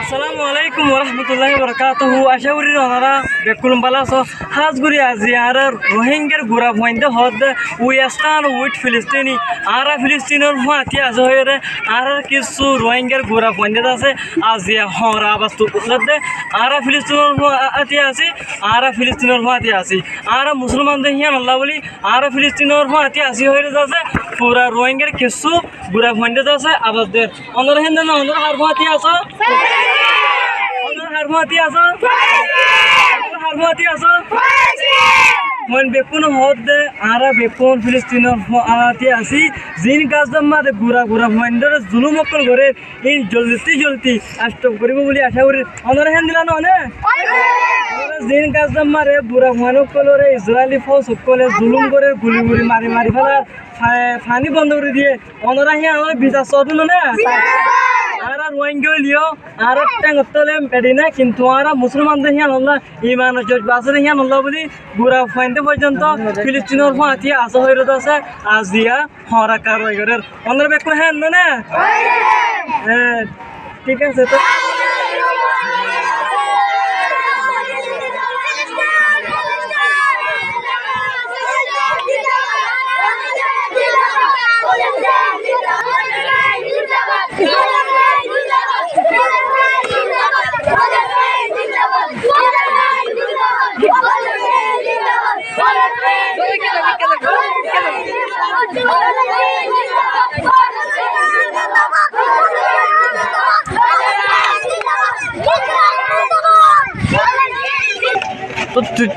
আসসালামু আলাইকুম ওরহমতুল্লাহি ওয়াবারাকাতুহু। আশা করি ওনারা বেকুলম ভালো আছো। হাজগুড়ি আজি আর রোহিঙ্গার গুড়া ভয়েন্টে হদ ওয়েস্টার্ন উইথ ফিলিস্তিনি আর ফিলিস্তিনের হাতি আছে হয়ে আর কিছু রোহিঙ্গার গুড়া ভয়েন্টে আছে আজি হরা বাস্তু দে আর ফিলিস্তিনের হাতি আছে আর ফিলিস্তিনের হাতি আছে আর মুসলমানদের হিয়ান আল্লাহ বলি আর ফিলিস্তিনের হাতি আছে হয়ে যাচ্ছে পুরা রোহিঙ্গার কিছু গুড়া ভয়েন্টে আছে আবাস দের অনর হেন না অনর হার হাতি আছে হারমতি আছো হারমতি আছো মন বেকুন হদ দে আরা বেকুন ফিলিস্তিনের আতি আসি জিন গাজম মাদে গুড়া গুড়া মন্ডর জুলুম অকল করে এই জলদি আষ্টপ করিব বলি আশা করি অনর হেন দিলা ননে জিন গাজম মারে বুড়া মানুষ কলরে ইসরায়েলি ফৌজ সকলে জুলুম করে গুলি গুলি মারি ফেলার ফানি বন্ধ করে দিয়ে অনরা হি আমার বিচার চদন না আর রোহিঙ্গা লিও আর টাঙ্গতলে পেডিনা কিন্তু আর মুসলমানদের হিয়ান আল্লাহ ইমান জজবাসের হিয়ান আল্লাহ বলি গুড়া ফাইন্ডে পর্যন্ত ফিলিস্তিনের হাতি আসা হয়ে আছে আজ দিয়া হরা কার হয়ে গেল অন্যরা বেকু হ্যান না হ্যাঁ ঠিক আছে তো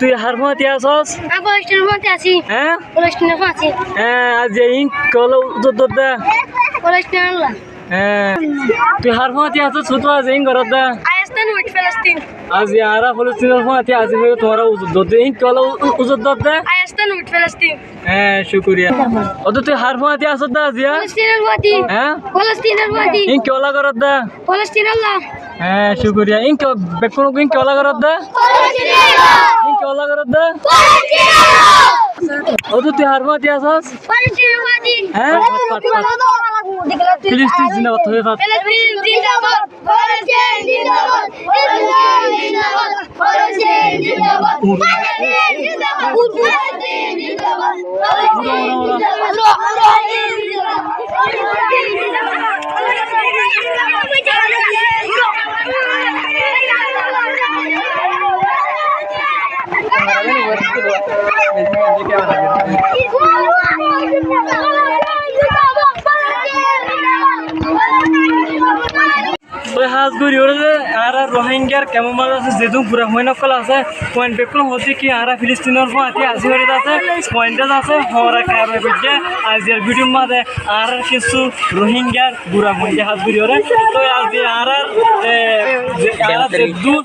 তুই হারমতি আসস পলাস্টিনের মধ্যে আছি হ্যাঁ পলাস্টিনের আছি হ্যাঁ আজ এই কল উদ্দর দা পলাস্টিন আল্লাহ হ্যাঁ তুই হারমতি আসস ছোট আজ এই ঘর দা আয়াস্তান উইথ ফিলিস্তিন আজ আরা ফিলিস্তিনের হাতি আছে তোমার উদ্দর দে এই কল উদ্দর দা আয়াস্তান উইথ ফিলিস্তিন হ্যাঁ শুকরিয়া ওতো তুই হারমতি আসস দা আজিয়া পলাস্টিনের মধ্যে হ্যাঁ পলাস্টিনের মধ্যে এই কলা ঘর দা পলাস্টিন আল্লাহ হ্যাঁ শুকরিয়া এই বেকুন কোন কলা ঘর দা পলাস্টিন আল্লাহ এই কলা ঘর দা পলাস্টিন আল্লাহ ওতো তুই হারমতি আসস পলাস্টিনের মধ্যে হ্যাঁ ফিলিস্তিন জিন্দাবাদ হয়ে থাক ফিলিস্তিন জিন্দাবাদ পলাস্টিন জিন্দাবাদ ফিলিস্তিন জিন্দাবাদ পলাস্টিন জিন্দাবাদ পলাস্টিন জিন্দাবাদ পলাস্টিন জিন্দাবাদ হাজগুড়ি আর রোহিঙ্গার কেমন মাছ আছে যেহেতু পুরা মহিনকল আছে পয়েন্ট বেকুন হচ্ছে কি আর ফিলিস্তিনের হাতি আসি হয়ে আছে পয়েন্টেজ আছে হরা কার বুঝছে আজিয়ার ভিডিওর মাঝে আর কিছু রোহিঙ্গার বুড়া মহিলা হাজগুড়ি তো আজ আর